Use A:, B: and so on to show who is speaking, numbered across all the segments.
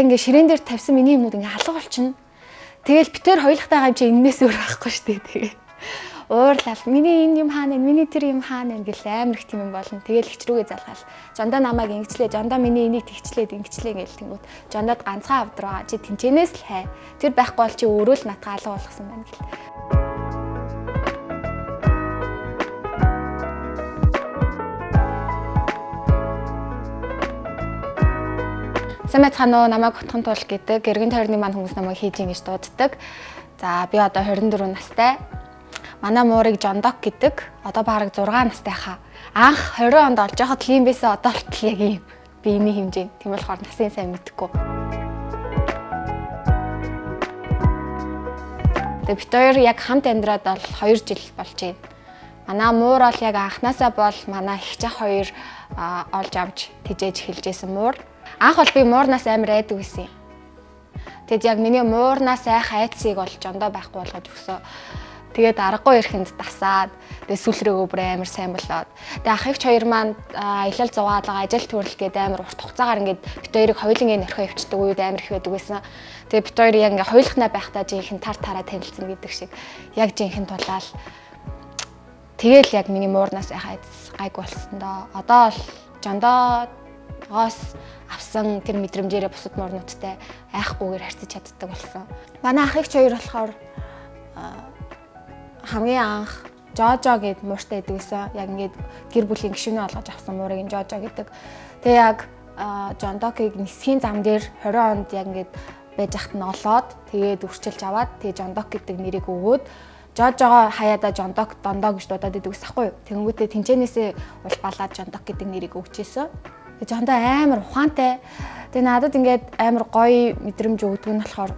A: Ингээ ширээн дээр тавьсан миний юмнууд ингээ алга болчихно. Тэгэл битээр хоёулахтайгаа юм чи энээс өөр байхгүй шүү дээ. Тэгээ уурлал миний энэ юм хаана вэ? Миний тэр юм хаана вэ гэл амар их тийм юм болно. Тэгэл хичрүүгээ залгаал. Жондоо намайг ингэчлээ, жондоо миний энийг тэгчлээ, ингэчлээ гэл тэнгүүд. Жондоод ганцхан авдраа чи тэнчэнээс л хай. Тэр байхгүй бол чи өөрөө л натгаа алга болгосон байна гэл. Сайн байцгаана уу, намайг Хотхон Туул гэдэг эргэн тойрны маань хүмүүс намайг хийж ин гэж дууддаг. За би одоо 24 настай. Манай муурыг Жондок гэдэг. Одоо бараг 6 настай хаа. Анх 20 онд олж яхад л юм байсан, одоо л яг юм. Биений хэмжээ. Тийм болохоор насын сайн мэдэхгүй. Тэгээ бид хоёр яг хамт амьдраад бол 2 жил болж байна. Манай муур бол яг анханасаа бол манай эгчах хоёр олж авч тижээж эхэлжсэн муур. Анх бол би муурнаас амар айдаг байсан юм. Тэгэд яг миний муурнаас айх айцыг бол Жондоо байхгүй болгож өгсөө. Тэгээд аргагүй ирэхэнд дасаад тэгээд сүлрөөгөө бүр амар сайн болоод. Тэгээд ах эгч хоёр маань аялал зугаалга, ажил төрөл гээд амар урт хугацаагаар ингээд бид хоёрыг хоёулангийн орхио явчихдаг үед амар их байдаг байсан. Тэгээд бид хоёр яг ингээд хоёулахнаа байхдаа жинхэнэ тар тараа танилцсан гэдэг шиг яг жинхэнэ тулаал. Тэгээл яг миний муурнаас айх айц гайг болсон доо. Одоо бол Жондоогоос авсан тэр мэдрэмжээрээ бусад муурнуудтай айхгүйгээр харьцаж чаддаг болсон. Манай ах эгч хоёр болохоор хамгийн анх Жожо гэд мууртай байдаг гэсэн. Яг ингээд гэр бүлийн гишүүнээ олгож авсан муурыг Жожо гэдэг. Тэгээ яг Жондокийг нисхийн зам дээр 20 онд яг ингээд байж хат нь олоод тэгээд үрчилж аваад тэгээ Жондок гэдэг нэрийг өгөөд Жожого хаяада Жондок дондоо гэж дуудаад идэг ус ахгүй юу. Тэгэнгүүтээ тэнцэнээсээ улбалаад Жондок гэдэг нэрийг өгчээсэн. Жондоо амар ухаантай. Тэгээ надад ингээд амар гоё мэдрэмж өгдөг нь болохоор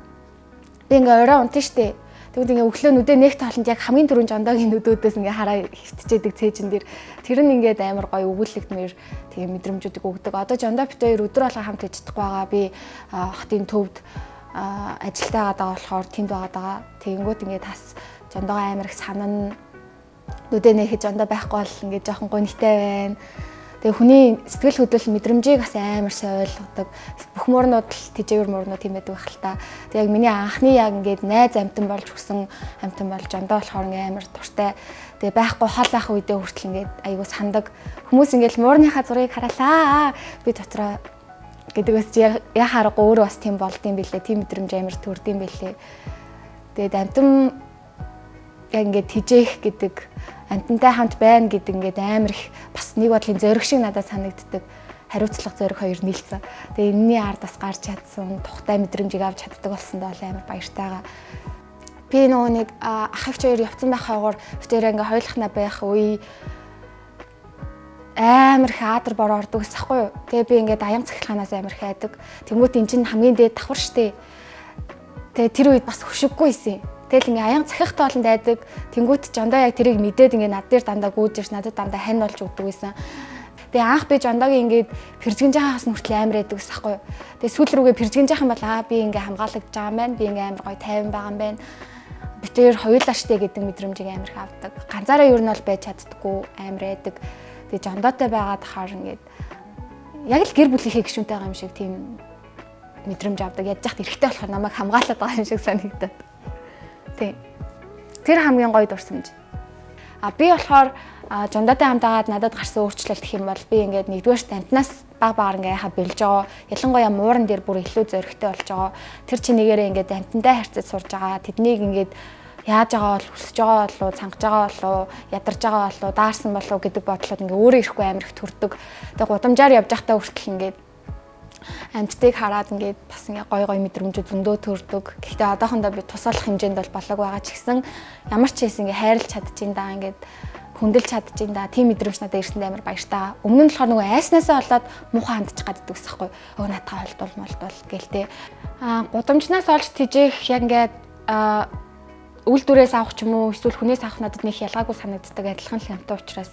A: би ингээ орой унтан штэ. Тэгвэл ингээ өглөө нүдээ нэг тоолонд яг хамгийн түрүүн Жондогийн нүдүүдээс ингээ хараа хөвтчээдэг цээжин дээр тэр нь ингээд амар гоё өгүүлэгдмээр тэгээ мэдрэмжүүдийг өгдөг. Одоо Жондоо бит хоёр өдөр болго хамт иж чадахгүй байгаа. Би хотын төвд ажилтаа байгаа болохоор тэнд байгаа. Тэгэнгүүт ингээ тас Жондоо амар их санана. Нүдээ нэхэд Жондоо байхгүй бол ингээ жоохон гонхтой байна. Тэгээ хүний сэтгэл хөдлөл мэдрэмжийг бас амар сайн ойлгодог. Бүх муурнууд л тэжээвэр муурнууд тийм байдаг байх л та. Тэгээ яг миний анхны яг ингээд найз амтан болж өгсөн амтан бол Жондоо болохоор амар туртай. Тэгээ байхгүй хол байх үедээ хүртэл ингээд айгуу сандаг. Хүмүүс ингээд муурныхаа зургийг хараалаа. Би дотроо гэдэг бас яг харахгүй өөрөө бас тийм болдсон билээ. Тийм мэдрэмж амар төрдөм билээ. Тэгээд амтан яг ингээд тижээх гэдэг амтантай хамт байна гэдэг ингээд амар их бас нэг бодлын зориг шиг надад санагддаг. Хариуцлага зориг хоёр нийлцэн. Тэгээ энэний ард бас гарч чадсан, тухтай мэдрэмжийг авч чаддаг болсондоо амар баяртайгаа. Би нөгөө нэг ах эгч хоёр явцсан байх хойгоор битээр ингээ хоёулахнаа байх үе амар их аадар бороо ордог ус ахгүй юу. Тэгээ би ингээд аян цахилгаанаас амар их айдаг. Тэнгүүт эн чинь хамгийн дээд давхар штэ. Тэгээ тэр үед бас хөшиггүй байсан юм. Тэгэл ингээ аян цахих тоолонд айдаг. Тэнгүүт Жондоо яг тэрийг мэдээд ингээ над дээр дандаа гүйж ирж надад дандаа хань болж өгдөг байсан. Тэгээ анх би Жондоогийн ингээд пэржгэн жахаас нүртэл амар айдаг ус ахгүй юу. Тэгээ сүүл рүүгээ пэржгэн жах юм бол би ингээ хамгаалагдж байгаа юм байна. Би ингээ амар гоё тайван байгаа юм байна. Би тэр хоёулаа штэ гэдэг мэдрэмжийг амар их авдаг. Ганцаараа юу нь бол байж чаддаггүй амар айдаг. Тэгээ Жондоотой байгаад хаар ингээд яг л гэр бүлийнхээ гишүүнтэй байгаа юм шиг тийм мэдрэмж авдаг. Ядж яхад эрэхтэй болохоор намайг хамгаалаад байгаа юм шиг санагдаад. Тэр хамгийн гоё дурсамж. Би болохоор Жондоотой хамтаагаад надад гарсан өөрчлөлт гэх юм бол би ингээд нэгдүгээр амтнаас баг багаар ингээ яхаа бэлж байгаа. Ялангуяа мууран дээр бүр илүү зөрөгтэй болж байгаа. Тэр чинь нэгээрээ ингээд амтантай харьцаж сурж байгаа. Тэднийг ингээд яаж байгаа бол хүсэж байгаа болов уу, цангаж байгаа болов уу, ядарч байгаа болов уу, даарсан болов уу гэдэг бодлоод ингээ өөрөө ирэхгүй амар их төрдөг. Тэгээ гудамжаар явж байхдаа хүртэл ингээд амттыг хараад ингээд бас ингээ гой мэдрэмжүүд зөндөө төрдөг. Гэхдээ одоохондоо би тусалах хэмжээнд бол болоог байгаа ч гэсэн ямар ч хэсэн ингээ хайрлж чадчихин даа ингээд хүндэлж чадчихин даа. Тийм мэдрэмж надад ирсэнд амар баяртаа. Өмнө нь болохоор нөгөө айснаасаа болоод муухай хандчих гаддаг ус байхгүй. Өө натаа холдвол гэлтэй. Гудамжнаас олж тижээх яг ингээд үйлдвэрээс авах ч юм уу эсвэл хүнээс авах надад нэг ялгаагүй санагддаг адилхан л юмтай учраас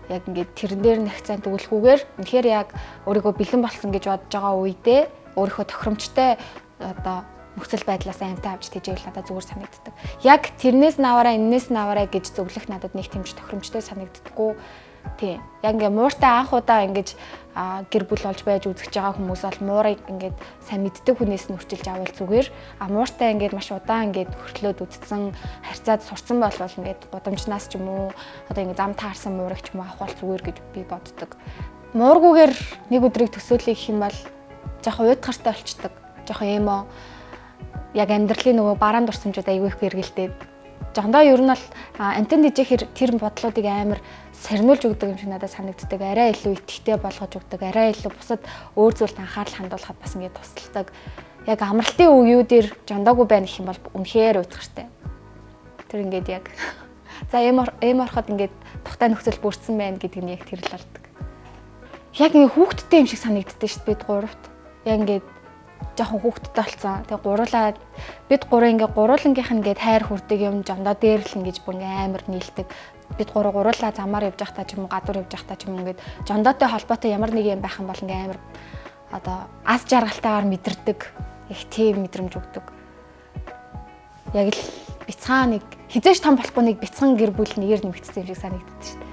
A: яг ингээд тэрэн дээр нягцаан төгөлхгүйгээр үнэхээр яг өөрийгөө бэлэн болсон гэж бодож байгаа үедээ өөрийнхөө тохиромжтой одоо нөхцөл байдлаас амтаа авч тэжээл надад зүгээр санагддаг. Яг тэрнээс наваараа энээс наваараа гэж зөвлөх надад нэг тэмч тохиромжтой санагддаггүй. Тийм. Яг ингээ мууртай анх удаа ингэж гэр бүл болж байж үзэж байгаа хүмүүс бол муурыг ингээд сайн мэддэг хүнээс нь үрчилж авал зүгээр. Мууртай ингээд маш удаан ингээд хөртлөөд үзсэн, харьцаад сурсан болвол ингээд гудамжнаас ч юм уу одоо ингээд зам таарсан муурыг ч юм уу авах бол зүгээр гэж би боддог. Муургүйгээр нэг өдрийг төсөөлье гэх юм бол жоохон уйтгартай болчдөг. Жоохон эмо яг амьдралын нөгөө бараан дурсамжууд аягүй их хэрэгэлтэй. Жондоо ер нь бол антен дижэхэр тэр бодлуудыг амар сарниулж өгдөг юм шиг надад санагддаг. Арай илүү итгэвтэй болгож өгдөг. Арай илүү бусад өөр зүйлд анхаарал хандуулахад бас ингээд тусалдаг. Яг амралтын үеүү дээр жондоогүй байна гэх юм бол үнэхээр уйтгартай. Тэр ингээд яг за эм ороход ингээд тухтай нөхцөл бүрдсэн байна гэдг нь яг тэр л болдог. Яг ингээд хүүхдтэй юм шиг санагддаг шүү дээ бид гуравт. Яг ингээд жоохон хүүхдтэй болсон. Тэгээ гурлаа бид гурав ингээ гуруулангийнх нь ингээд хайр хүрдэг юм жондоо дээр л ингэж бүр ингээ амар нийлдэг. Бид гурлаа замаар явж байхдаа ч юм уу гадуур явж байхдаа ч юм ингээд жондоотой холбоотой ямар нэг юм байх юм бол ингээ амар одоо аз жаргалтайгаар мэдэрдэг. Их тийм мэдрэмж өгдөг. Яг л бяцхан нэг хизээш том болохгүй нэг бяцхан гэр бүл нэгээр нэмэгдсэн юм шиг санагддаг шүү дээ.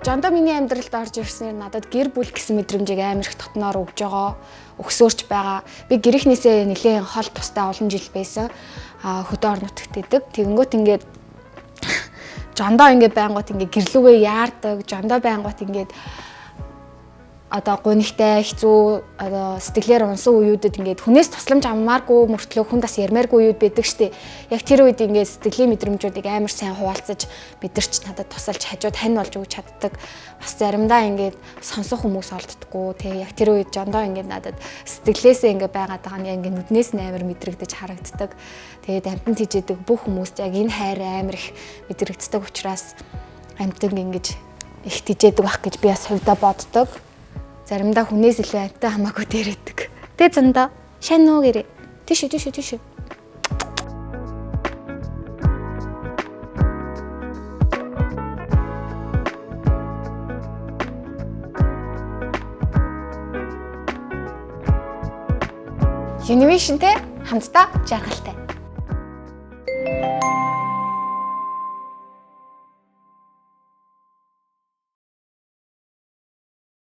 A: Жондоо миний амьдралд орж ирснээр надад гэр бүл гэсэн мэдрэмжийг амар их дотноор өгж байгаа, өгсөөрч байгаа. Би гэрийнхнээсээ нэлээд хол тустай олон жил байсан. Хөдөө орон нутагт идэг. Тэгэнгүүт ингээд жондоо ингээд байнгут ингээд гэрлүүгээ яардаг. Жондоо байнгут ингээд одоо гунигтай хэцүү одоо сэтгэлээр унсан үеүүдэд ингээд хүнээс тусламж авмааргүй мөртлөө хүн бас ярмааргүй үед байдаг штеп. Яг тэр үед ингээд сэтгэлийн мэдрэмжүүдийг амар сайн хуваалцаж мэдэрч надад тусалж хажууд хань болж өгч чаддаг. Бас заримдаа ингээд сонсох хүмүүс олддоггүй. Тэгээ яг тэр үед жондоо ингээд надад сэтгэлээсээ ингээд байгаад байгаа нь ингээд нүднээс нь амар мэдрэгдэж харагддаг. Тэгээд амтнд хийжээдэг бүх хүмүүст яг энэ хайр амар их мэдрэгддэг учраас амтнд ингэж их тийжээдэг байх гэж би бас хувьдаа боддог. Заримдаа хүнээс илүү амттай хамаагүй дээрэдэг. Тэ зандаа шань нөө гэрээ. Тийш. Univision-тэй хамтдаа жаргалтай.